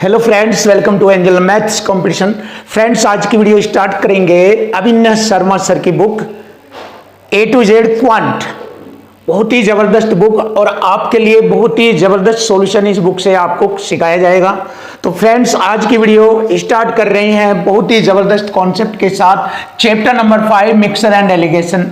Hello friends, welcome to Angel maths competition. Friends, आज की video start करेंगे Avinash Sharma sir की book A to Z quant. बहुत ही जबरदस्त बुक और आपके लिए बहुत ही जबरदस्त सॉल्यूशन इस बुक से आपको सिखाया जाएगा। तो फ्रेंड्स, आज की वीडियो स्टार्ट कर रहे हैं बहुत ही जबरदस्त कॉन्सेप्ट के साथ। Chapter number 5 mixer and allegation,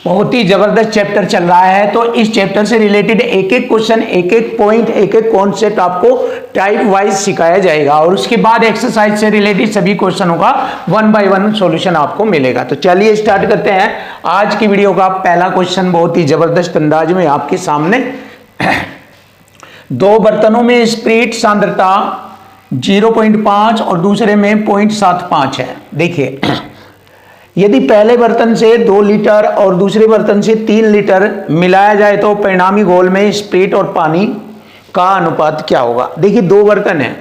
बहुत ही जबरदस्त चैप्टर चल रहा है। तो इस चैप्टर से रिलेटेड एक एक क्वेश्चन, एक एक पॉइंट, एक एक कॉन्सेप्ट आपको टाइप वाइज सिखाया जाएगा और उसके बाद एक्सरसाइज से रिलेटेड सभी क्वेश्चनों का 1 बाय 1 सॉल्यूशन आपको मिलेगा। तो चलिए स्टार्ट करते हैं आज की वीडियो का पहला क्वेश्चन बहुत ही जबरदस्त अंदाज में आपके सामने। दो बर्तनों में स्पिरिट सांद्रता 0.5 और दूसरे में 0.75 है। देखिए, यदि पहले बर्तन से 2 लीटर और दूसरे बर्तन से 3 लीटर मिलाया जाए तो परिणामी घोल में स्पिरिट और पानी का अनुपात क्या होगा। देखिए, 2 बर्तन है।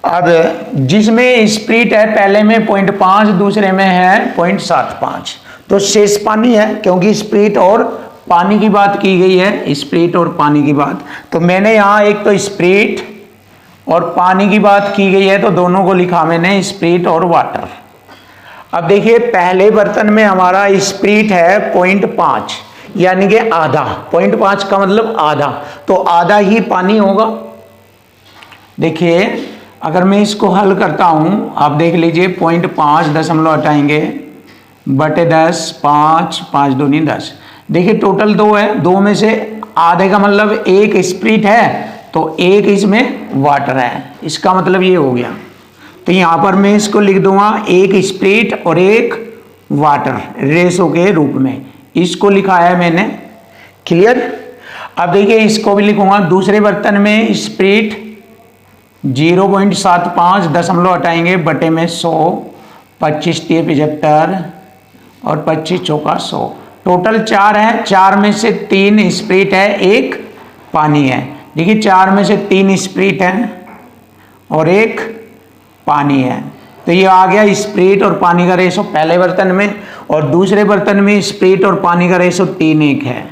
अब जिसमें स्पिरिट है पहले में 0.5, दूसरे में है 0.75, तो शेष पानी है, क्योंकि स्पिरिट और पानी की बात की गई है, स्पिरिट और पानी की बात। तो मैंने यहाँ एक तो स्पिरिट और पानी की बात की गई है, तो दोनों को लिखा मैंने स्पिरिट और वाटर। अब देखिए, पहले बर्तन में हमारा स्पिरिट है 0.5, यानी कि आधा। 0.5 का मतलब आधा, तो आधा ही पानी होगा। देखिए, अगर मैं इसको हल करता हूं, आप देख लीजिए, 0.5 दशमलव हटाएंगे बटे 10, 5, 5 दूनी 10। देखिए, टोटल 2 है, 2 में से आधे का मतलब 1 स्पिरिट है, तो 1 इसमें वाटर है। इसका मतलब ये हो गया। तो यहां पर मैं इसको लिख दूंगा 1 स्पिरिट और 1 वाटर रेशो के रूप में, इसको लिखा है मैंने। क्लियर। अब देखिए, इसको भी लिखूंगा। दूसरे बर्तन में स्पिरिट 0.75 दशमलव हटाएंगे बटे में 100, 25 × 75 और 25 चौका 100। टोटल 4 है, 4 में से 3 स्पिरिट है, 1 पानी है। देखिए, 4 में से 3 स्पिरिट है और 1 पानी है, तो ये आ गया स्पिरिट और पानी का रेशो पहले बर्तन में, और दूसरे बर्तन में स्पिरिट और पानी का रेशो 3:1 है।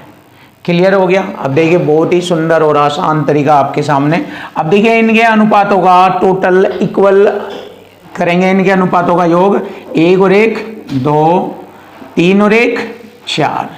क्लियर हो गया। अब देखिए, बहुत ही सुंदर और आसान तरीका आपके सामने। अब देखिए, इनके अनुपातों का टोटल इक्वल करेंगे, इनके अनुपातों का योग 1 और 1 2, 3 और 1 4।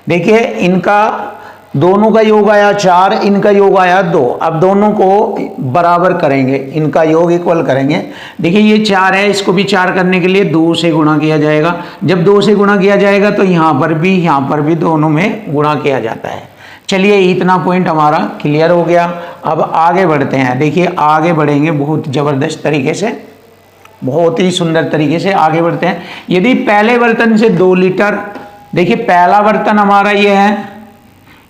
देखिए, इनका दोनों का योग आया 4, इनका योग आया 2। अब दोनों को बराबर करेंगे, इनका योग इक्वल करेंगे। देखिए, ये 4 है, इसको भी 4 करने के लिए 2 से गुणा किया जाएगा। जब 2 से गुणा किया जाएगा तो यहाँ पर भी दोनों में गुणा किया जाता है। चलिए, इतना पॉइंट हमारा क्लियर हो गया। अब आगे बढ़ते हैं। देखिए, आगे बढ़ेंगे बहुत ज़बरदस्त तरीके से, बहुत ही सुंदर तरीके से आगे बढ़ते हैं। यदि पहले बर्तन से 2 लीटर, देखिए पहला बर्तन हमारा ये है,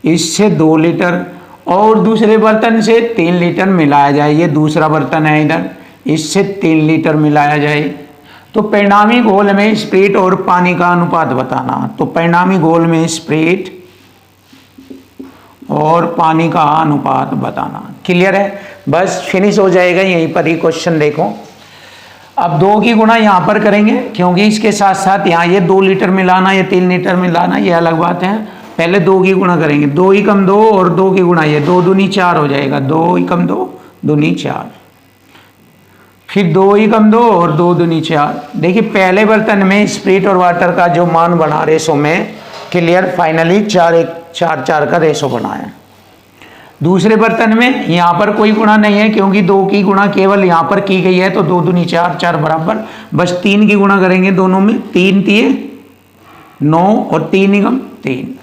इससे 2 लीटर और दूसरे बर्तन से 3 लीटर मिलाया जाए, ये दूसरा बर्तन है इधर, इससे 3 लीटर मिलाया जाए, तो परिणामी घोल में स्पिरिट और पानी का अनुपात बताना। तो परिणामी घोल में स्पिरिट और पानी का अनुपात बताना। क्लियर है, बस फिनिश हो जाएगा यहीं पर ही क्वेश्चन। देखो, अब 2 की गुणा यहाँ पर करेंगे, क्योंकि इसके साथ साथ यहाँ ये 2 लीटर मिलाना या 3 लीटर मिलाना ये अलग बात है। पहले 2 की गुणा करेंगे, 2 ही कम 2 और 2 की गुणा ये 2 दूनी 4 हो जाएगा। 2 ही कम 2 दूनी 4, फिर 2 ही कम 2 और 2 दूनी 4। देखिए, पहले बर्तन में स्पिरिट और वाटर का जो मान बना रेशो में, क्लियर, फाइनली 4 का रेशो बना है। दूसरे बर्तन में यहाँ पर कोई गुणा नहीं है, क्योंकि 2 की गुणा केवल यहाँ पर की गई है, तो 2 दूनी 4, 4 बराबर। बस 3 की गुणा करेंगे दोनों में, 3 3 9 और 3 ही कम 3।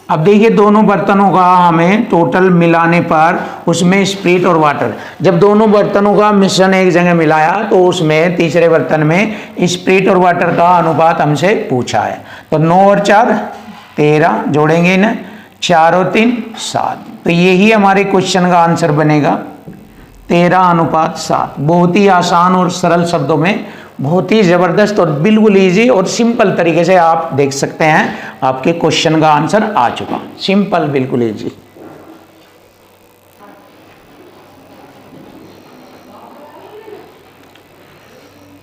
अब देखिए, दोनों बर्तनों का हमें टोटल मिलाने पर उसमें स्पिरिट और वाटर, जब दोनों बर्तनों का मिश्रण एक जगह मिलाया तो उसमें तीसरे बर्तन में स्पिरिट और वाटर का अनुपात हमसे पूछा है। तो 9 और 4 13, जोड़ेंगे इन्हें, 4 और 3 7। तो यही हमारे क्वेश्चन का आंसर बनेगा, 13:7। बहुत ही आसान और सरल शब्दों में, बहुत ही ज़बरदस्त और बिल्कुल इजी और सिंपल तरीके से आप देख सकते हैं आपके क्वेश्चन का आंसर आ चुका। सिंपल, बिल्कुल इजी।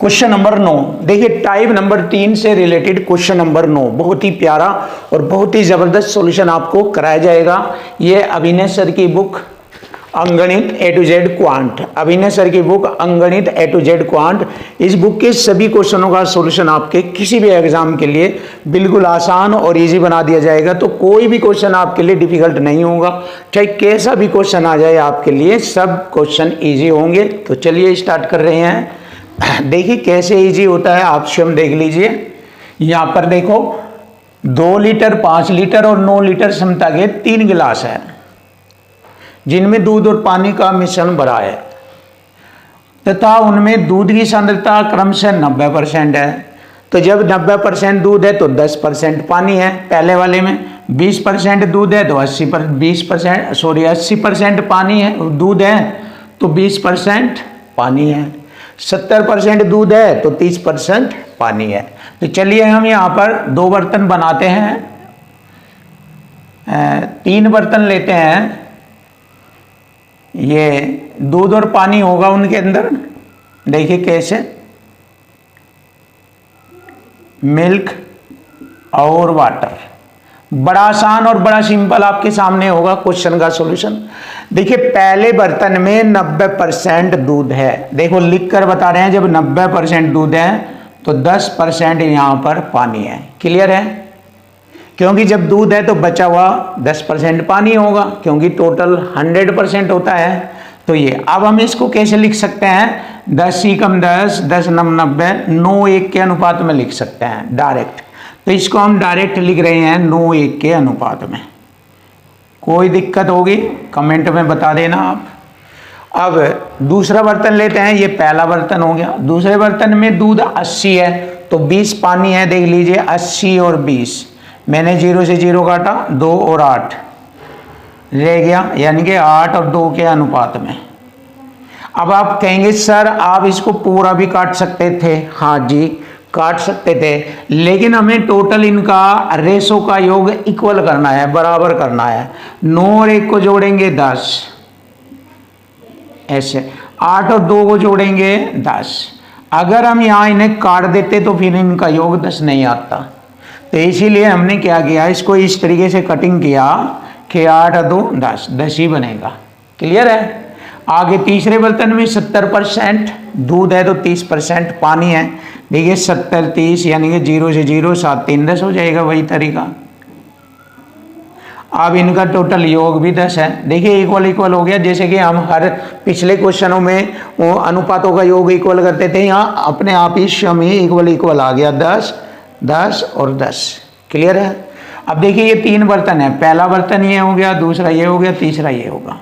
क्वेश्चन नंबर 9, देखिए टाइप नंबर 3 से रिलेटेड क्वेश्चन नंबर 9, बहुत ही प्यारा और बहुत ही ज़बरदस्त सॉल्यूशन आपको कराया जाएगा। ये अविनाश सर की book Anganit A to Z quant, Abhinay sir की book Anganit A to Z quant. इस बुक के सभी क्वेश्चनों का सॉल्यूशन आपके किसी भी एग्जाम के लिए बिल्कुल आसान और इजी बना दिया जाएगा। तो कोई भी क्वेश्चन आपके लिए डिफिकल्ट नहीं होगा, चाहे कैसा भी क्वेश्चन आ जाए आपके लिए सब क्वेश्चन इजी होंगे। तो चलिए स्टार्ट कर रहे हैं। देखिए कैसे इजी होता है, आप स्वयं देख लीजिए। यहाँ पर देखो 2 लीटर, 5 लीटर और 9 लीटर क्षमता के 3 गिलास है जिनमें दूध और पानी का मिश्रण भरा है तथा उनमें दूध की सांद्रता क्रमशः 90% है। तो जब 90% दूध है तो 10% पानी है। पहले वाले में 20% दूध है तो 80% पानी है, दूध है तो 20% पानी है। 70% दूध है तो 30% पानी है। तो चलिए हम यहाँ पर 2 बर्तन बनाते हैं, 3 बर्तन लेते हैं। ये दूध और पानी होगा उनके अंदर, देखिए कैसे, मिल्क और वाटर। बड़ा आसान और बड़ा सिंपल आपके सामने होगा क्वेश्चन का सॉल्यूशन। देखिए पहले बर्तन में 90% दूध है, देखो लिख कर बता रहे हैं, जब 90% दूध है तो 10% यहाँ पर पानी है। क्लियर है, क्योंकि जब दूध है तो बचा हुआ 10% पानी होगा, क्योंकि टोटल 100% होता है। तो ये अब हम इसको कैसे लिख सकते हैं, 10 × 10, 10 × 90, 9:1 के अनुपात में लिख सकते हैं डायरेक्ट। तो इसको हम डायरेक्ट लिख रहे हैं 9:1 के अनुपात में। कोई दिक्कत होगी कमेंट में बता देना आप। अब दूसरा बर्तन लेते हैं, ये पहला बर्तन हो गया। दूसरे बर्तन में दूध 80 है तो 20 पानी है, देख लीजिए 80 और 20, मैंने 0 से 0 काटा, 2 और 8 रह गया, यानी कि 8 और 2 के अनुपात में। अब आप कहेंगे सर आप इसको पूरा भी काट सकते थे, हाँ जी काट सकते थे, लेकिन हमें टोटल इनका रेशो का योग इक्वल करना है, बराबर करना है। 9 और 1 को जोड़ेंगे 10, ऐसे 8 और 2 को जोड़ेंगे 10। अगर हम यहाँ इन्हें काट देते तो फिर इनका योग 10 नहीं आता। तो इसीलिए हमने क्या किया, इसको इस तरीके से कटिंग किया कि 8 और 2 10, 10 ही बनेगा। क्लियर है। आगे तीसरे बर्तन में 70% दूध है तो 30% पानी है। देखिए 70 30 यानी कि 0 से 0, 7 3 10 हो जाएगा, वही तरीका। अब इनका टोटल योग भी 10 है। देखिए इक्वल इक्वल हो गया, जैसे कि हम हर पिछले क्वेश्चनों में वो अनुपातों का योग इक्वल करते थे, यहाँ अपने आप ही स्वयं ही इक्वल इक्वल आ गया, 10 10 और 10। क्लियर है। अब देखिए ये 3 बर्तन है, पहला बर्तन ये हो गया, दूसरा ये हो गया, तीसरा ये होगा।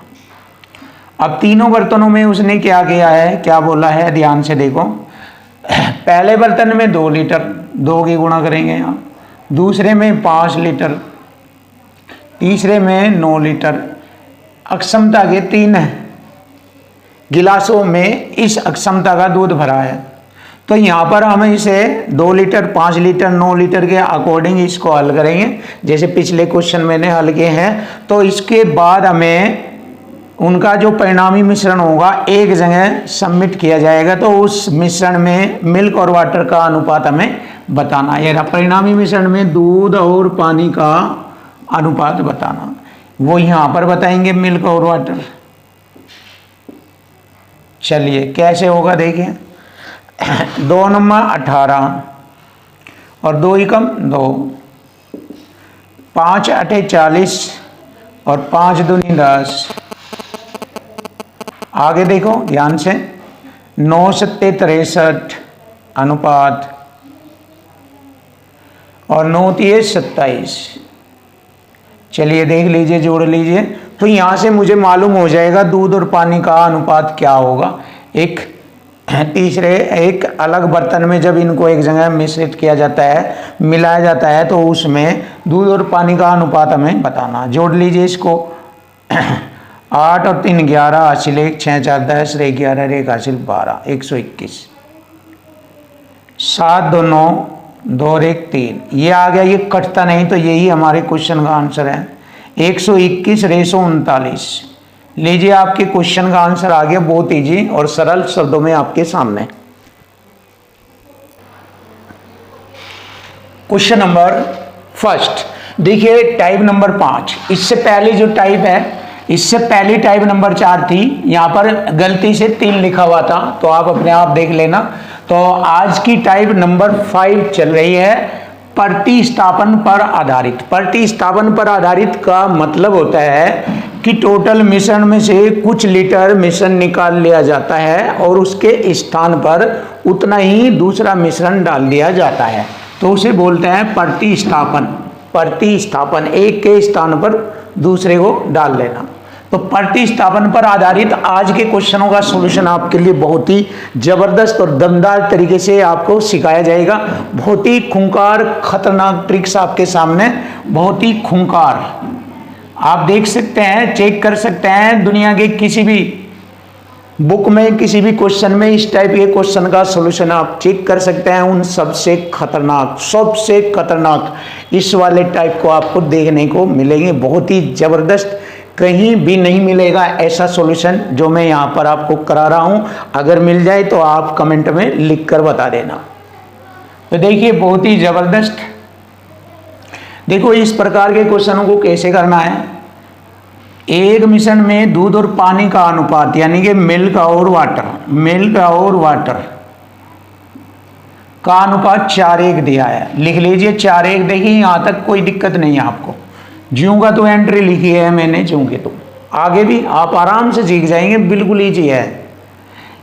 अब तीनों बर्तनों में उसने क्या किया है, क्या बोला है, ध्यान से देखो। पहले बर्तन में 2 लीटर, 2 की गुणा करेंगे यहाँ, दूसरे में 5 लीटर, तीसरे में 9 लीटर। अक्षमता के 3 गिलासों में इस अक्षमता का दूध भरा है। तो यहाँ पर हम इसे 2 लीटर, 5 लीटर, 9 लीटर के अकॉर्डिंग इसको हल करेंगे, जैसे पिछले क्वेश्चन मैंने हल किए हैं। तो इसके बाद हमें उनका जो परिणामी मिश्रण होगा एक जगह सबमिट किया जाएगा, तो उस मिश्रण में मिल्क और वाटर का अनुपात हमें बताना है। परिणामी मिश्रण में दूध और पानी का अनुपात बताना, वो यहाँ पर बताएंगे मिल्क और वाटर। चलिए कैसे होगा देखिए, 2 नंबर 18 और 2 एकम 2, 5 8 40 और 5 दूनी 10। आगे देखो ध्यान से, 9 7 63 अनुपात और 9 3 27। चलिए देख लीजिए, जोड़ लीजिए। तो यहाँ से मुझे मालूम हो जाएगा दूध और पानी का अनुपात क्या होगा। एक तीसरे एक अलग बर्तन में जब इनको एक जगह मिश्रित किया जाता है, मिलाया जाता है, तो उसमें दूध और पानी का अनुपात हमें बताना। जोड़ लीजिए इसको, 8 और 3 11, हासिल 1, 6 4 10, 11 1 हासिल 12, 121, 7 2 9, 2 और 1 3। ये आ गया, ये कटता नहीं, तो यही हमारे क्वेश्चन का आंसर है। 121 रेशो 39। लीजिए आपके क्वेश्चन का आंसर आ गया, बहुत इजी और सरल शब्दों में आपके सामने। क्वेश्चन नंबर फर्स्ट देखिए, टाइप नंबर 5। इससे पहले जो टाइप है इससे पहली टाइप नंबर 4 थी, यहाँ पर गलती से 3 लिखा हुआ था, तो आप अपने आप देख लेना। तो आज की टाइप नंबर 5 चल रही है प्रतिस्थापन पर आधारित। प्रतिस्थापन पर आधारित का मतलब होता है कि टोटल मिश्रण में से कुछ लीटर मिश्रण निकाल लिया जाता है और उसके स्थान पर उतना ही दूसरा मिश्रण डाल दिया जाता है, तो उसे बोलते हैं प्रतिस्थापन। प्रतिस्थापन, एक के स्थान पर दूसरे को डाल लेना। तो प्रतिस्थापन पर आधारित आज के क्वेश्चनों का सॉल्यूशन आपके लिए बहुत ही जबरदस्त और दमदार तरीके से आपको सिखाया जाएगा। बहुत ही खूंखार खतरनाक ट्रिक्स आपके सामने, बहुत ही खूंखार। आप देख सकते हैं, चेक कर सकते हैं, दुनिया के किसी भी बुक में किसी भी क्वेश्चन में इस टाइप के क्वेश्चन का सॉल्यूशन आप चेक कर सकते हैं। उन सबसे खतरनाक इस वाले टाइप को आपको देखने को मिलेंगे। बहुत ही जबरदस्त, कहीं भी नहीं मिलेगा ऐसा सॉल्यूशन जो मैं यहाँ पर आपको करा रहा हूँ। अगर मिल जाए तो आप कमेंट में लिख कर बता देना। तो देखिए, बहुत ही जबरदस्त। देखो, इस प्रकार के क्वेश्चनों को कैसे करना है। एक मिश्रण में दूध और पानी का अनुपात, यानी कि मिल्क और वाटर का अनुपात 4:1 दिया है। लिख लीजिए 4:1। देखिए, यहां तक कोई दिक्कत नहीं है आपको। ज्यों का तो एंट्री लिखी है मैंने, ज्यों के तो आगे भी आप आराम से सीख जाएंगे, बिल्कुल ईजी है।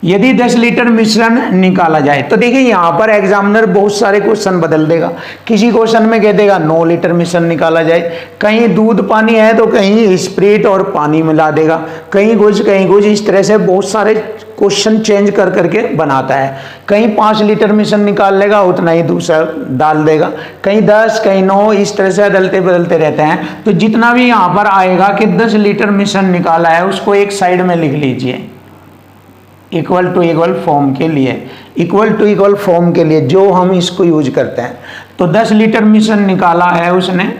यदि 10 लीटर मिश्रण निकाला जाए, तो देखिए यहाँ पर एग्जामिनर बहुत सारे क्वेश्चन बदल देगा। किसी क्वेश्चन में कह देगा 9 लीटर मिश्रण निकाला जाए, कहीं दूध पानी है तो कहीं स्प्रिट और पानी मिला देगा, कहीं कुछ इस तरह से बहुत सारे क्वेश्चन चेंज कर करके बनाता है। कहीं 5 लीटर मिश्रण निकाल लेगा, उतना ही दूसरा डाल देगा, कहीं 10 कहीं 9, इस तरह से बदलते बदलते रहते हैं। तो जितना भी यहाँ पर आएगा कि 10 लीटर मिश्रण निकाला है, उसको एक साइड में लिख लीजिए। इक्वल टू इक्वल फॉर्म के लिए जो हम इसको यूज करते हैं। तो 10 लीटर मिश्रण निकाला है उसने,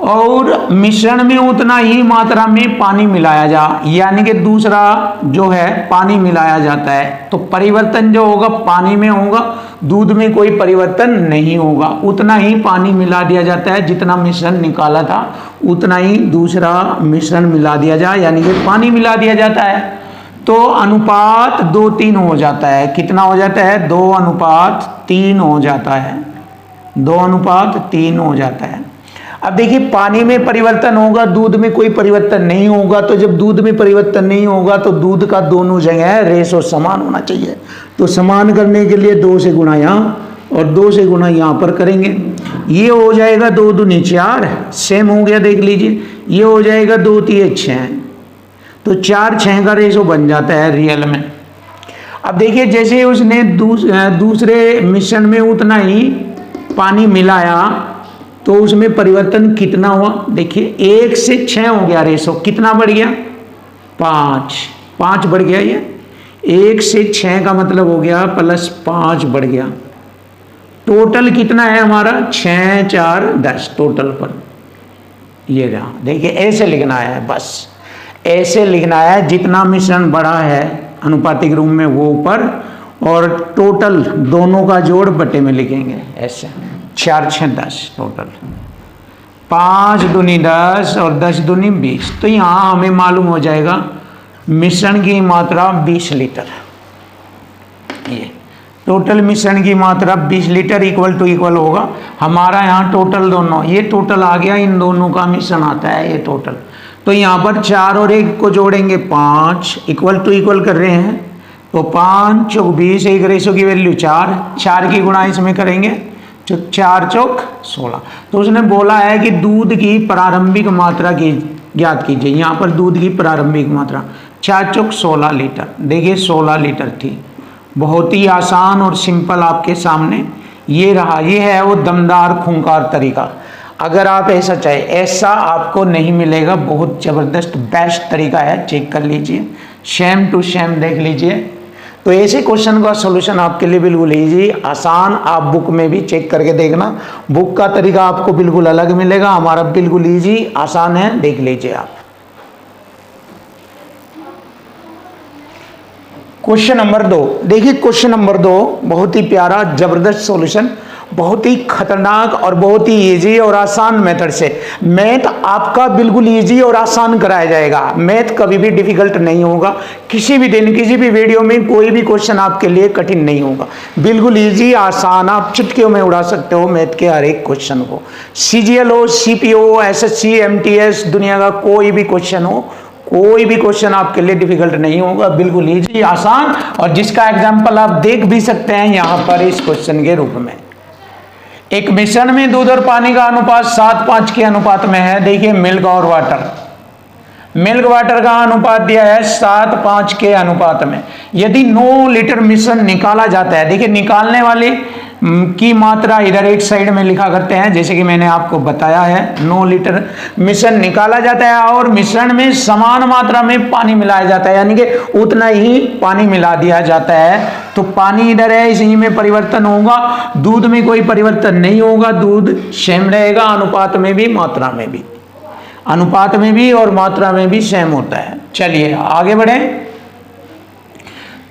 और मिश्रण में उतना ही मात्रा में पानी मिलाया जा, यानी कि दूसरा जो है पानी मिलाया जाता है। तो परिवर्तन जो होगा पानी में होगा, दूध में कोई परिवर्तन नहीं होगा। उतना ही पानी मिला दिया जाता है, जितना मिश्रण निकाला था उतना ही दूसरा मिश्रण मिला दिया जाए, यानी कि पानी मिला दिया जाता है। तो अनुपात 2:3 हो जाता है। कितना हो जाता है? 2:3 हो जाता है। 2:3 हो जाता है। अब देखिए, पानी में परिवर्तन होगा, दूध में कोई परिवर्तन नहीं होगा। तो जब दूध में परिवर्तन नहीं होगा तो दूध का दोनों जगह रेशो समान होना चाहिए। तो समान करने के लिए 2 से गुणा यहाँ और 2 से गुणा यहाँ पर करेंगे। ये हो जाएगा 2 दूनी 4, सेम हो गया, देख लीजिए। ये हो जाएगा 2 3 6, तो 4 6 का रेशो बन जाता है रियल में। अब देखिए, जैसे उसने दूसरे मिश्रण में उतना ही पानी मिलाया तो उसमें परिवर्तन कितना हुआ? देखिए, 1 से 6 हो गया रेशो। कितना बढ़ गया? 5 बढ़ गया। ये 1 से 6 का मतलब हो गया +5 बढ़ गया। टोटल कितना है हमारा? 6 4 10 टोटल पर ये रहा। देखिए, ऐसे लिखना है, बस ऐसे लिखना है। जितना मिश्रण बढ़ा है अनुपातिक रूप में वो ऊपर, और टोटल दोनों का जोड़ बटे में लिखेंगे ऐसे। 4 6 10 टोटल, 5 दूनी 10 और 10 दूनी 20। तो यहाँ हमें मालूम हो जाएगा मिश्रण की मात्रा 20 लीटर। ये टोटल मिश्रण की मात्रा 20 लीटर इक्वल टू इक्वल होगा हमारा यहाँ टोटल दोनों। ये टोटल आ गया, इन दोनों का मिश्रण आता है ये टोटल। तो यहाँ पर 4 और 1 को जोड़ेंगे 5, इक्वल टू इक्वल कर रहे हैं। तो 5 चौक 20, एक रेशो की वैल्यू 4 की गुणा इसमें करेंगे, 4 चौक 16। तो उसने बोला है कि दूध की प्रारंभिक मात्रा की ज्ञात कीजिए। यहाँ पर दूध की प्रारंभिक मात्रा 4 चौक 16 लीटर। देखिए 16 लीटर थी। बहुत ही आसान और सिंपल आपके सामने ये रहा। ये है वो दमदार खूंखार तरीका। अगर आप ऐसा चाहे, ऐसा आपको नहीं मिलेगा। बहुत ज़बरदस्त बेस्ट तरीका है, चेक कर लीजिए, सेम टू सेम देख लीजिए। तो ऐसे क्वेश्चन का सॉल्यूशन आपके लिए बिल्कुल ईजी आसान। आप बुक में भी चेक करके देखना, बुक का तरीका आपको बिल्कुल अलग मिलेगा, हमारा बिल्कुल ईजी आसान है, देख लीजिए आप। क्वेश्चन नंबर 2 देखिए। क्वेश्चन नंबर 2 बहुत ही प्यारा जबरदस्त सॉल्यूशन, बहुत ही खतरनाक और बहुत ही इजी और आसान मेथड से मैथ आपका बिल्कुल इजी और आसान कराया जाएगा। मैथ कभी भी डिफिकल्ट नहीं होगा, किसी भी दिन किसी भी वीडियो में कोई भी क्वेश्चन आपके लिए कठिन नहीं होगा, बिल्कुल इजी आसान, आप चुटकियों में उड़ा सकते हो मैथ के हर एक क्वेश्चन को। सीजीएल हो, सीपीओ, एसएससी, एमटीएस, दुनिया का कोई भी क्वेश्चन हो, कोई भी क्वेश्चन आपके लिए डिफिकल्ट नहीं होगा, बिल्कुल इजी आसान, और जिसका एग्जांपल आप देख भी सकते हैं यहां पर इस क्वेश्चन के रूप में। एक मिश्रण में दूध और पानी का अनुपात 7:5 के अनुपात में है। देखिए मिल्क और वाटर, मिल्क वाटर का अनुपात दिया है 7:5 के अनुपात में। यदि 9 लीटर मिश्रण निकाला जाता है, देखिए निकालने वाली की मात्रा इधर एक साइड में लिखा करते हैं, जैसे कि मैंने आपको बताया है 9 लीटर मिश्रण निकाला जाता है और मिश्रण में समान मात्रा में पानी मिलाया जाता है, यानी कि उतना ही पानी मिला दिया जाता है। तो पानी इधर है, इसी में परिवर्तन होगा, दूध में कोई परिवर्तन नहीं होगा, दूध सेम रहेगा, अनुपात में भी मात्रा में भी, अनुपात में भी और मात्रा में भी सेम होता है। चलिए आगे बढ़े।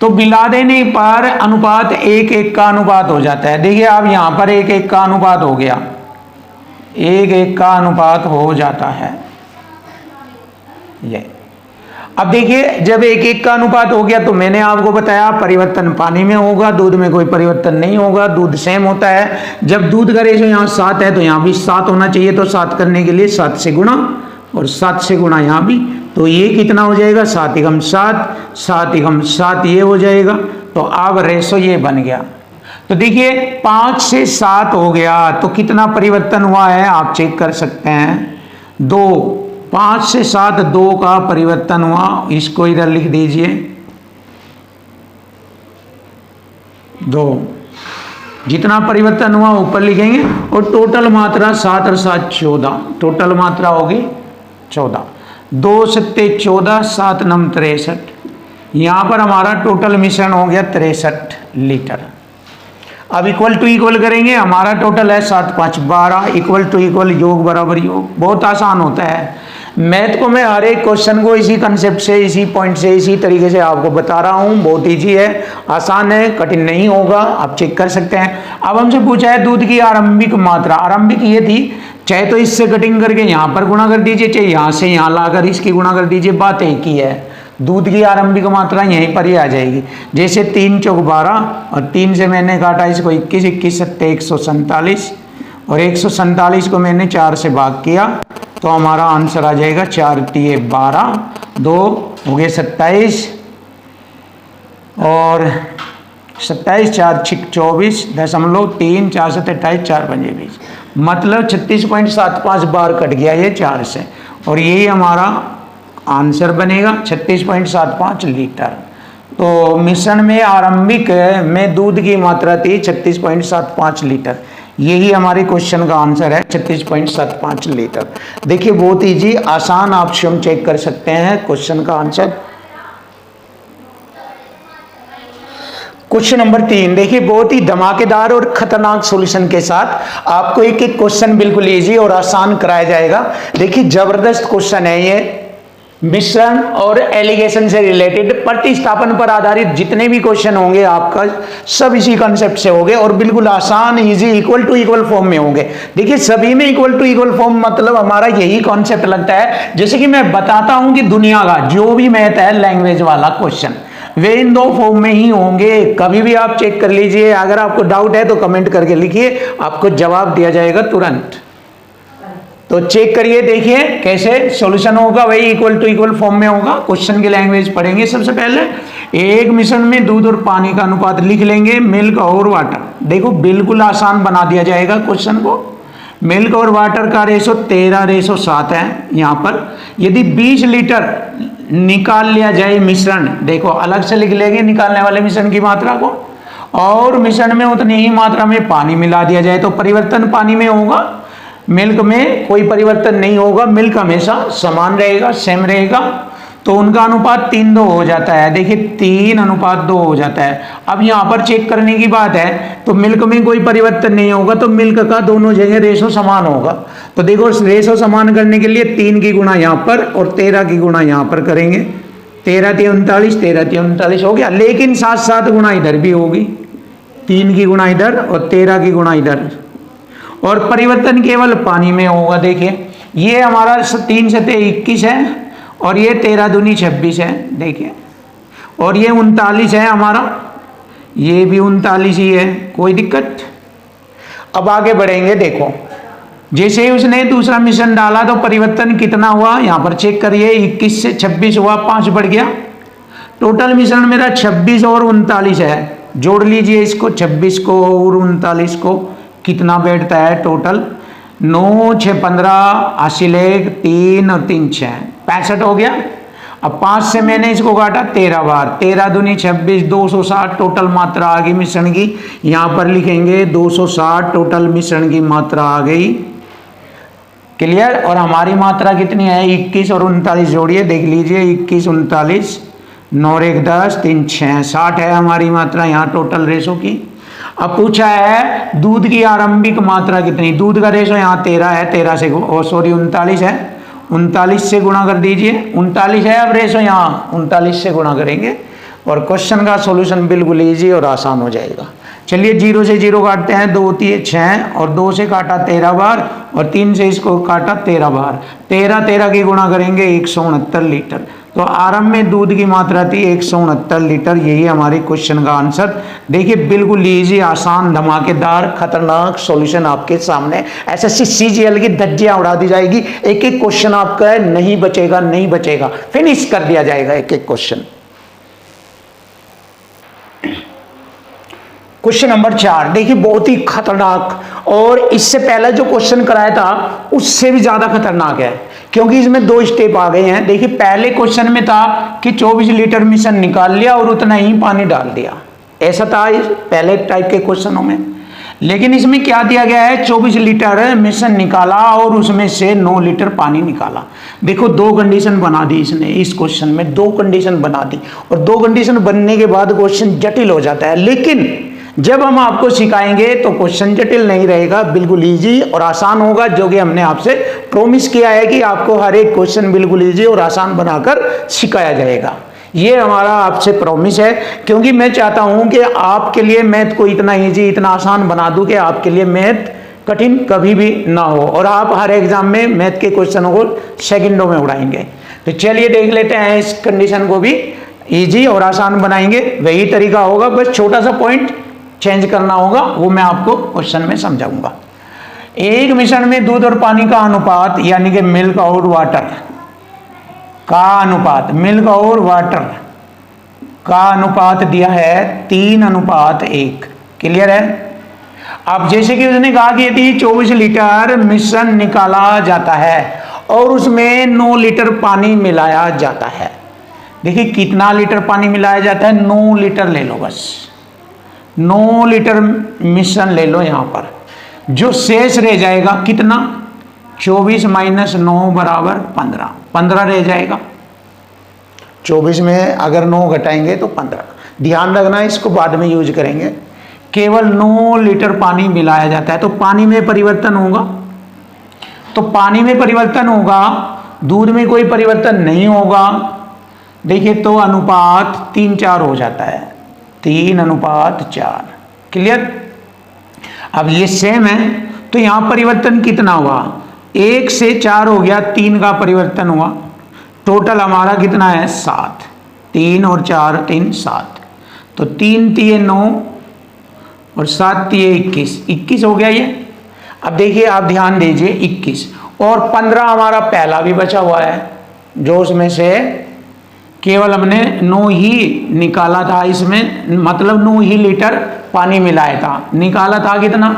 तो मिला देने पर अनुपात 1:1 का अनुपात हो जाता है। देखिए अब यहां पर 1:1 का अनुपात हो गया, 1:1 का अनुपात हो जाता है ये। अब देखिए जब 1:1 का अनुपात हो गया तो मैंने आपको बताया परिवर्तन पानी में होगा, दूध में कोई परिवर्तन नहीं होगा, दूध सेम होता है। जब दूध का रेशो यहाँ 7 है तो यहाँ भी 7 होना चाहिए, तो 7 करने के लिए 7 से गुणा और 7 से गुणा यहाँ भी, तो ये कितना हो जाएगा 7 × 7, 7 × 7 ये हो जाएगा। तो अब रेशो ये बन गया। तो देखिए 5 से 7 हो गया, तो कितना परिवर्तन हुआ है आप चेक कर सकते हैं, 2, 5 से 7 2 का परिवर्तन हुआ। इसको इधर लिख दीजिए 2, जितना परिवर्तन हुआ ऊपर लिखेंगे, और टोटल मात्रा 7 और 7 14, टोटल मात्रा होगी 14, 2 सत्ते 14, 7 9 63, यहां पर हमारा टोटल मिश्रण हो गया 63 लीटर। अब इक्वल टू इक्वल करेंगे, हमारा टोटल है 7 5 12, इक्वल टू इक्वल योग बराबर योग। बहुत आसान होता है मैथ को, मैं हर एक क्वेश्चन को इसी कंसेप्ट से, इसी पॉइंट से, इसी तरीके से आपको बता रहा हूं। बहुत इजी है, आसान है, कठिन नहीं होगा, आप चेक कर सकते हैं। अब हमसे पूछा है दूध की आरंभिक मात्रा, आरंभिक ये थी, चाहे तो इससे कटिंग करके यहां पर गुणा कर दीजिए, चाहे यहां से यहां लाकर इसकी गुणा कर दीजिए, बात एक ही है। दूध की आरंभिक मात्रा यहीं पर ही आ जाएगी। जैसे 3 × 4 = 12 और 3 से मैंने काटा इसको 21, 21 7 147, और 147 को मैंने 4 से भाग किया, तो हमारा आंसर आ जाएगा 4 × 3 = 12, 2 हो गए 27, और 27 4 6 24, 0.3, 4 7 28, 4 5 20, मतलब 36.75 बार कट गया ये 4 से, और यही हमारा आंसर बनेगा 36.75 लीटर। तो मिश्रण में आरंभिक में दूध की मात्रा थी 36.75 लीटर, यही हमारे क्वेश्चन का आंसर है 36.75 लीटर। देखिए बहुत इजी आसान, आप स्वयं चेक कर सकते हैं क्वेश्चन का आंसर। क्वेश्चन नंबर 3 देखिए, बहुत ही धमाकेदार और खतरनाक सॉल्यूशन के साथ आपको एक एक क्वेश्चन बिल्कुल इजी और आसान कराया जाएगा। देखिए जबरदस्त क्वेश्चन है ये, मिश्रण और एलिगेशन से रिलेटेड, प्रतिस्थापन पर आधारित जितने भी क्वेश्चन होंगे आपका सब इसी कंसेप्ट से होंगे, और बिल्कुल आसान easy equal to equal form में होंगे। देखिए सभी में इक्वल टू इक्वल फॉर्म मतलब हमारा यही कॉन्सेप्ट लगता है, जैसे कि मैं बताता हूं कि दुनिया का जो भी मैथ है लैंग्वेज वाला क्वेश्चन, वे इन 2 फॉर्म में ही होंगे। कभी भी आप चेक कर लीजिए, अगर आपको डाउट है तो कमेंट करके लिखिए, आपको जवाब दिया जाएगा तुरंत। तो चेक करिए, देखिए कैसे सॉल्यूशन होगा, वही इक्वल टू इक्वल फॉर्म में होगा। क्वेश्चन की लैंग्वेज पढ़ेंगे। सबसे पहले एक मिश्रण में दूध और पानी का अनुपात लिख लेंगे, मिल्क और वाटर। देखो बिल्कुल आसान बना दिया जाएगा क्वेश्चन को। मिल्क और वाटर का रेशो 13:7 है यहाँ पर। यदि 20 लीटर निकाल लिया जाए मिश्रण, देखो अलग से लिख लेंगे निकालने वाले मिश्रण की मात्रा को, और मिश्रण में उतनी ही मात्रा में पानी मिला दिया जाए, तो परिवर्तन पानी में होगा, मिल्क में कोई परिवर्तन नहीं होगा, मिल्क हमेशा समान रहेगा, सेम रहेगा। तो उनका अनुपात 3:2 हो जाता है। देखिए 3:2 हो जाता है। अब यहाँ पर चेक करने की बात है, तो मिल्क में कोई परिवर्तन नहीं होगा, तो मिल्क का दोनों जगह रेशो समान होगा। तो देखो रेशो समान करने के लिए 3 की गुणा यहाँ पर और 13 की गुणा यहाँ पर करेंगे, 13 × 3 = 39, 13 × 3 = 39 हो गया। लेकिन साथ साथ गुणा इधर भी होगी, 3 की गुणा इधर और 13 की गुणा इधर, और परिवर्तन केवल पानी में होगा। देखिए ये हमारा 3 से 21 है और ये 13 दूनी 26 है, देखिए, और ये 39 है हमारा, ये भी 39 ही है, कोई दिक्कत। अब आगे बढ़ेंगे। देखो जैसे ही उसने दूसरा मिश्रण डाला तो परिवर्तन कितना हुआ, यहाँ पर चेक करिए, 21 से 26 हुआ, 5 बढ़ गया। टोटल मिश्रण मेरा 26 और 39 है, जोड़ लीजिए इसको, 26 को और 39 को, कितना बैठता है टोटल, 9 6 15, 80 लेग 3 और 3 6, 65 हो गया। अब 5 से मैंने इसको काटा 13 बार, 13 दूनी 26, 260 टोटल मात्रा आ गई मिश्रण की। यहाँ पर लिखेंगे 260 टोटल मिश्रण की मात्रा आ गई। क्लियर। और हमारी मात्रा कितनी है, 21 और 39 जोड़िए, देख लीजिए, 21 39, 9 1 10, 3 6, 60 है हमारी मात्रा यहाँ टोटल रेशो की। अब पूछा है दूध की आरंभिक मात्रा कितनी, दूध का रेशो यहाँ 13 है, 13 से 39 है, 39 से गुणा कर दीजिए, 39 है अब रेशो, यहाँ 39 से गुणा करेंगे और क्वेश्चन का सॉल्यूशन बिल्कुल इजी और आसान हो जाएगा। चलिए 0 से 0 काटते हैं, 2 3 6 और 2 से काटा 13 बार और 3 से इसको काटा 13 बार, 13 की गुणा करेंगे 169 लीटर। तो आरंभ में दूध की मात्रा थी 169 लीटर, यही हमारे क्वेश्चन का आंसर। देखिए बिल्कुल इजी, आसान, धमाकेदार, खतरनाक सॉल्यूशन आपके सामने। एसएससी सीजीएल की धज्जियां उड़ा दी जाएगी, एक एक क्वेश्चन आपका नहीं बचेगा, नहीं बचेगा, फिनिश कर दिया जाएगा एक एक क्वेश्चन। क्वेश्चन नंबर 4 देखिए, बहुत ही खतरनाक, और इससे पहले जो क्वेश्चन कराया था उससे भी ज्यादा खतरनाक है, क्योंकि इसमें 2 स्टेप आ गए हैं। देखिए पहले क्वेश्चन में था कि 24 लीटर मिश्रण निकाल लिया और उतना ही पानी डाल दिया, ऐसा था इस पहले टाइप के क्वेश्चनों में। लेकिन इसमें क्या दिया गया है, 24 लीटर मिश्रण निकाला और उसमें से 9 लीटर पानी निकाला। देखो 2 कंडीशन बना दी इसने, इस क्वेश्चन में 2 कंडीशन बना दी, और 2 कंडीशन बनने के बाद क्वेश्चन जटिल हो जाता है। लेकिन जब हम आपको सिखाएंगे तो क्वेश्चन जटिल नहीं रहेगा, बिल्कुल इजी और आसान होगा, जो कि हमने आपसे प्रॉमिस किया है कि आपको हर एक क्वेश्चन बिल्कुल इजी और आसान बनाकर सिखाया जाएगा। ये हमारा आपसे प्रॉमिस है, क्योंकि मैं चाहता हूं कि आपके लिए मैथ को इतना इजी, इतना आसान बना दूं कि आपके लिए मैथ कठिन कभी भी ना हो, और आप हर एग्जाम में मैथ के क्वेश्चनों को सेकंडों में उड़ाएंगे। तो चलिए देख लेते हैं, इस कंडीशन को भी इजी और आसान बनाएंगे। वही तरीका होगा, बस छोटा सा पॉइंट चेंज करना होगा, वो मैं आपको क्वेश्चन में समझाऊंगा। एक मिश्रण में दूध और पानी का अनुपात, यानी कि मिल्क और वाटर का अनुपात, मिल्क और वाटर का अनुपात दिया है 3:1। क्लियर है। अब जैसे कि उसने कहा कि यदि 24 लीटर मिश्रण निकाला जाता है और उसमें 9 लीटर पानी मिलाया जाता है। देखिए कितना लीटर पानी मिलाया जाता है, 9 लीटर ले लो, बस 9 लीटर मिश्रण ले लो। यहाँ पर जो शेष रह जाएगा कितना, 24 - 9 बराबर 15, 15 रह जाएगा। 24 में अगर 9 घटाएंगे तो 15। ध्यान रखना, इसको बाद में यूज करेंगे। केवल 9 लीटर पानी मिलाया जाता है, तो पानी में परिवर्तन होगा, तो पानी में परिवर्तन होगा, दूध में कोई परिवर्तन नहीं होगा। देखिए तो अनुपात 3:4 हो जाता है, 3:4। क्लियर। अब ये सेम है, तो यहां परिवर्तन कितना हुआ, 1 से 4 हो गया, 3 का परिवर्तन हुआ। टोटल हमारा कितना है, 7। 3 और 4 3 7, तो 3 3 9 और 7 3 21, 21 हो गया ये। अब देखिए आप ध्यान दीजिए, 21 और 15 हमारा पहला भी बचा हुआ है, जो उसमें से केवल हमने 9 ही निकाला था, इसमें मतलब 9 ही लीटर पानी मिलाया था। निकाला था कितना,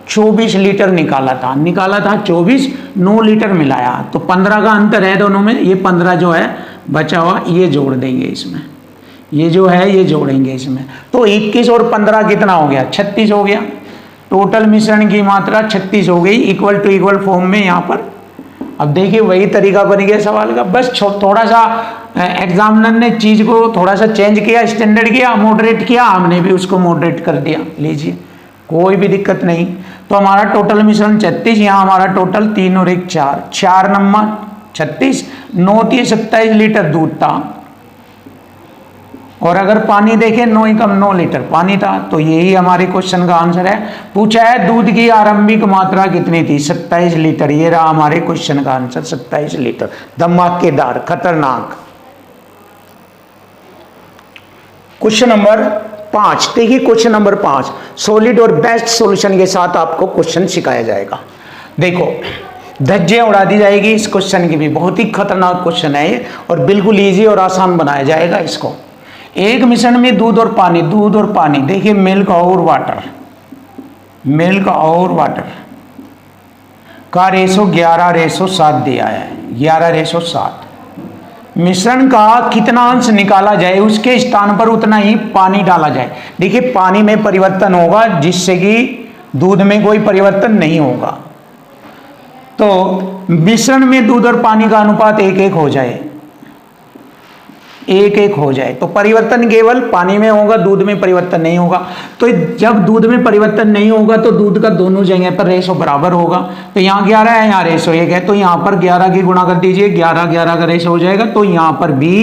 24 लीटर निकाला था, 24, 9 लीटर मिलाया, तो 15 का अंतर है दोनों में। ये 15 जो है बचा हुआ, ये जोड़ देंगे इसमें, ये जो है ये जोड़ेंगे इसमें, तो 21 और 15 कितना हो गया, 36 हो गया। टोटल मिश्रण की मात्रा 36 हो गई, इक्वल टू इक्वल फॉर्म में यहाँ पर। अब देखिए वही तरीका बन गया सवाल का, बस थोड़ा सा एग्जामिनर ने चीज को थोड़ा सा चेंज किया, स्टैंडर्ड किया, मॉडरेट किया, हमने भी उसको मॉडरेट कर दिया। लीजिए कोई भी दिक्कत नहीं। तो हमारा टोटल मिश्रण 36, यहाँ हमारा टोटल 3 और 1 4, 4 नंबर 36, 9 3 27 लीटर दूध था और अगर पानी देखें 9 एकम 9 लीटर पानी था, तो यही हमारे क्वेश्चन का आंसर है। पूछा है दूध की आरंभिक मात्रा कितनी थी, 27 लीटर। ये रहा हमारे क्वेश्चन का आंसर, 27 लीटर। धमाकेदार, खतरनाक। क्वेश्चन नंबर 5 देखिए, क्वेश्चन नंबर 5 सॉलिड और बेस्ट सॉल्यूशन के साथ आपको क्वेश्चन सिखाया जाएगा। देखो, धज्जियां उड़ा दी जाएगी इस क्वेश्चन की भी, बहुत ही खतरनाक क्वेश्चन है ये, और बिल्कुल इजी और आसान बनाया जाएगा इसको। एक मिश्रण में दूध और पानी, देखिए मिल्क और वाटर, मिल्क और वाटर का रेशो 11:7 दिया है, 11:7। मिश्रण का कितना अंश निकाला जाए, उसके स्थान पर उतना ही पानी डाला जाए। देखिए पानी में परिवर्तन होगा, जिससे कि दूध में कोई परिवर्तन नहीं होगा। तो मिश्रण में दूध और पानी का अनुपात 1:1 हो जाए, 1:1 हो जाए, तो परिवर्तन केवल पानी में होगा, दूध में परिवर्तन नहीं होगा। तो जब दूध में परिवर्तन नहीं होगा तो दूध का दोनों जगह पर रेशो बराबर होगा। तो यहाँ 11 है, यहाँ रेशो 1 है, तो यहाँ पर 11 की गुणा कर दीजिए, 11 का रेशो हो जाएगा। तो यहाँ पर भी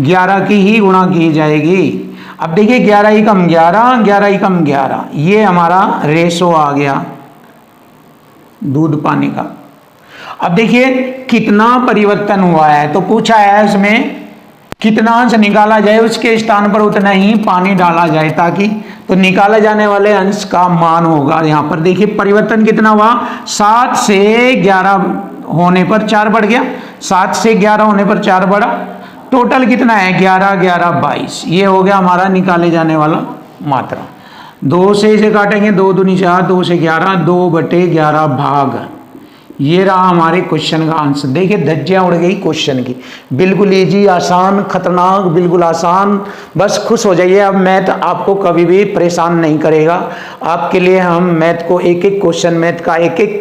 11 की ही गुणा की जाएगी। अब देखिए 11 एकम 11, 11 एकम 11, ये हमारा रेशो आ गया दूध पानी का। अब देखिए कितना परिवर्तन हुआ है, तो पूछा है इसमें कितना अंश निकाला जाए, उसके स्थान पर उतना ही पानी डाला जाए, ताकि तो निकाले जाने वाले अंश का मान होगा। यहाँ पर देखिए परिवर्तन कितना हुआ, 7 से 11 होने पर 4 बढ़ गया, 7 से 11 होने पर 4 बढ़ा, टोटल कितना है 11, 11, 22। ये हो गया हमारा निकाले जाने वाला मात्रा। 2 से इसे काटेंगे, 2 दूनी 4, 2 से 11, 2/11 भाग। ये रहा हमारे क्वेश्चन का आंसर। देखिए धज्जियां उड़ गई क्वेश्चन की, बिल्कुल इजी, आसान, खतरनाक, बिल्कुल आसान। बस खुश हो जाइए, अब मैथ आपको कभी भी परेशान नहीं करेगा। आपके लिए हम मैथ को एक एक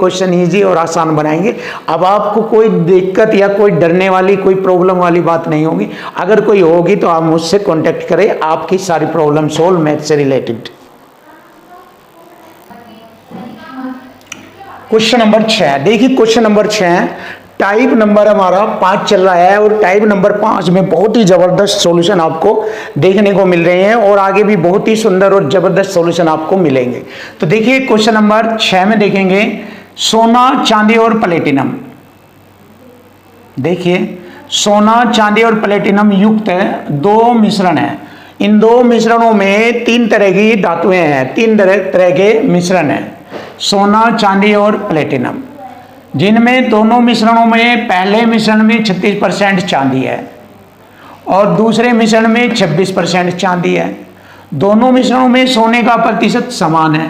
क्वेश्चन इजी और आसान बनाएंगे। अब आपको कोई दिक्कत या कोई डरने वाली, कोई प्रॉब्लम वाली बात नहीं होगी। अगर कोई होगी तो आप मुझसे कॉन्टेक्ट करें, आपकी सारी प्रॉब्लम सोल्व मैथ से रिलेटेड। क्वेश्चन नंबर 6 देखिए, क्वेश्चन नंबर 6 टाइप नंबर हमारा 5 चल रहा है, और टाइप नंबर 5 में बहुत ही जबरदस्त सॉल्यूशन आपको देखने को मिल रहे हैं, और आगे भी बहुत ही सुंदर और जबरदस्त सॉल्यूशन आपको मिलेंगे। तो देखिए क्वेश्चन नंबर 6 में देखेंगे सोना, चांदी और प्लेटिनम। देखिए सोना, चांदी और प्लेटिनम युक्त 2 मिश्रण है। इन 2 मिश्रणों में 3 तरह की धातुएं हैं, 3 तरह के मिश्रण हैं, सोना, चांदी और प्लेटिनम, जिनमें दोनों मिश्रणों में पहले मिश्रण में 36% चांदी है और दूसरे मिश्रण में 26% चांदी है। दोनों मिश्रणों में सोने का प्रतिशत समान है।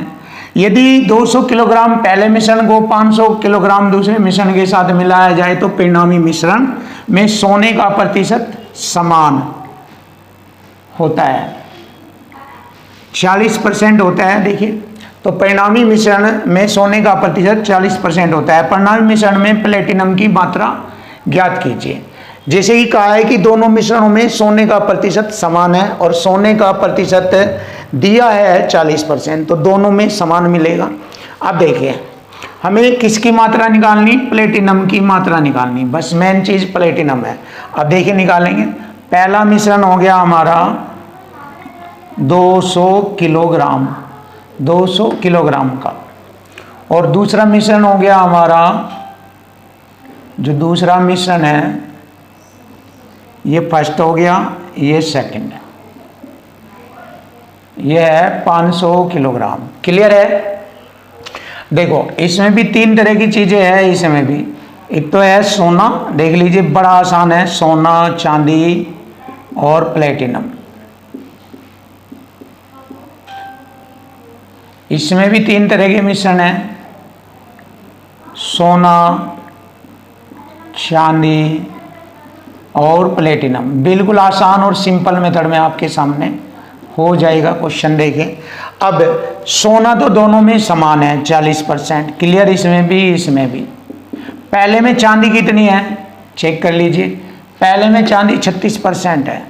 यदि 200 किलोग्राम पहले मिश्रण को 500 किलोग्राम दूसरे मिश्रण के साथ मिलाया जाए तो परिणामी मिश्रण में सोने का प्रतिशत समान होता है, 40% होता है। देखिए तो परिणामी मिश्रण में सोने का प्रतिशत 40% होता है। परिणामी मिश्रण में प्लेटिनम की मात्रा ज्ञात कीजिए। जैसे ही कहा है कि दोनों मिश्रणों में सोने का प्रतिशत समान है और सोने का प्रतिशत दिया है 40%, तो दोनों में समान मिलेगा। अब देखिए हमें किसकी मात्रा निकालनी, प्लेटिनम की मात्रा निकालनी, बस मेन चीज प्लेटिनम है। अब देखिए निकालेंगे, पहला मिश्रण हो गया हमारा 200 किलोग्राम, 200 किलोग्राम का, और दूसरा मिश्रण हो गया हमारा, जो दूसरा मिश्रण है ये फर्स्ट हो गया, ये सेकंड है, ये है 500 किलोग्राम। क्लियर है? देखो इसमें भी 3 तरह की चीजें हैं, इसमें भी एक तो है सोना, देख लीजिए बड़ा आसान है, सोना, चांदी और प्लेटिनम। इसमें भी 3 तरह के मिश्रण हैं, सोना, चांदी और प्लेटिनम। बिल्कुल आसान और सिंपल मेथड में आपके सामने हो जाएगा क्वेश्चन। देखिए अब सोना तो दोनों में समान है 40%, क्लियर, इसमें भी इसमें भी। पहले में चांदी कितनी है चेक कर लीजिए, पहले में चांदी 36% है।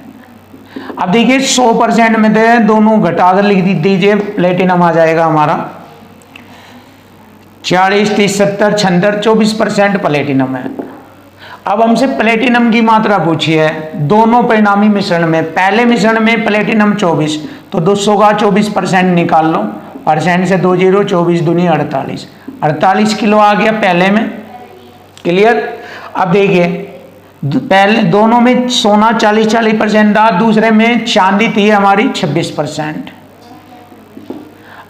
अब देखिए 100% में दे दोनों घटाकर लिख दीजिए, प्लेटिनम आ जाएगा हमारा 40, 30, 70, 76, 24% प्लेटिनम है। अब हमसे प्लेटिनम की मात्रा पूछी है दोनों परिणामी मिश्रण में। पहले मिश्रण में प्लेटिनम 24, तो 200 का 24% निकाल लो, परसेंट से 2 जीरो, 24 दूनी 48, 48 किलो आ गया पहले में। क्लियर। अब देखिए पहले दोनों में सोना 40% था, दूसरे में चांदी थी हमारी 26%।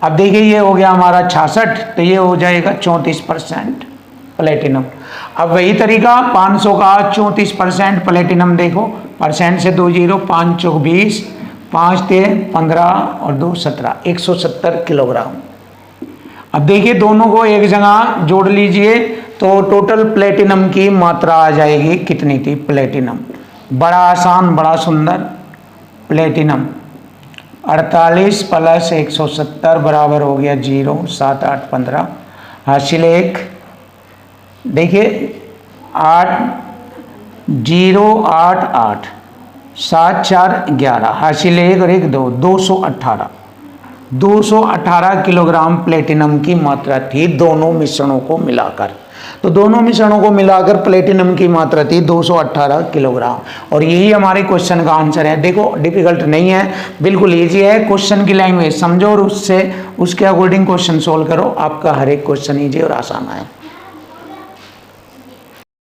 अब देखिए ये हो गया हमारा 66, तो ये हो जाएगा 34% प्लेटिनम। अब वही तरीका 500 का 34% प्लेटिनम, देखो परसेंट से 2 जीरो, 5 चौक 20, 5 तेरह 15 और 2 17, 170 किलोग्राम। अब देखिए दोनों को एक जगह जोड़ लीजिए तो टोटल प्लेटिनम की मात्रा आ जाएगी कितनी थी प्लेटिनम। बड़ा आसान बड़ा सुंदर। प्लेटिनम 48 प्लस 170 बराबर हो गया 0, 7 8 15, हासिल 1। देखिए 8 0 8 8, 7 4 11, हासिल 1 और 1 2, 218 किलोग्राम प्लेटिनम की मात्रा थी दोनों मिश्रणों को मिलाकर। तो दोनों मिश्रणों को मिलाकर प्लेटिनम की मात्रा थी 218 किलोग्राम, और यही हमारे क्वेश्चन का आंसर है। देखो डिफिकल्ट नहीं है, बिल्कुल इजी है। क्वेश्चन की लैंग्वेज समझो और उसके अकॉर्डिंग क्वेश्चन सोल्व करो, आपका हर एक क्वेश्चन इजी और आसान आए।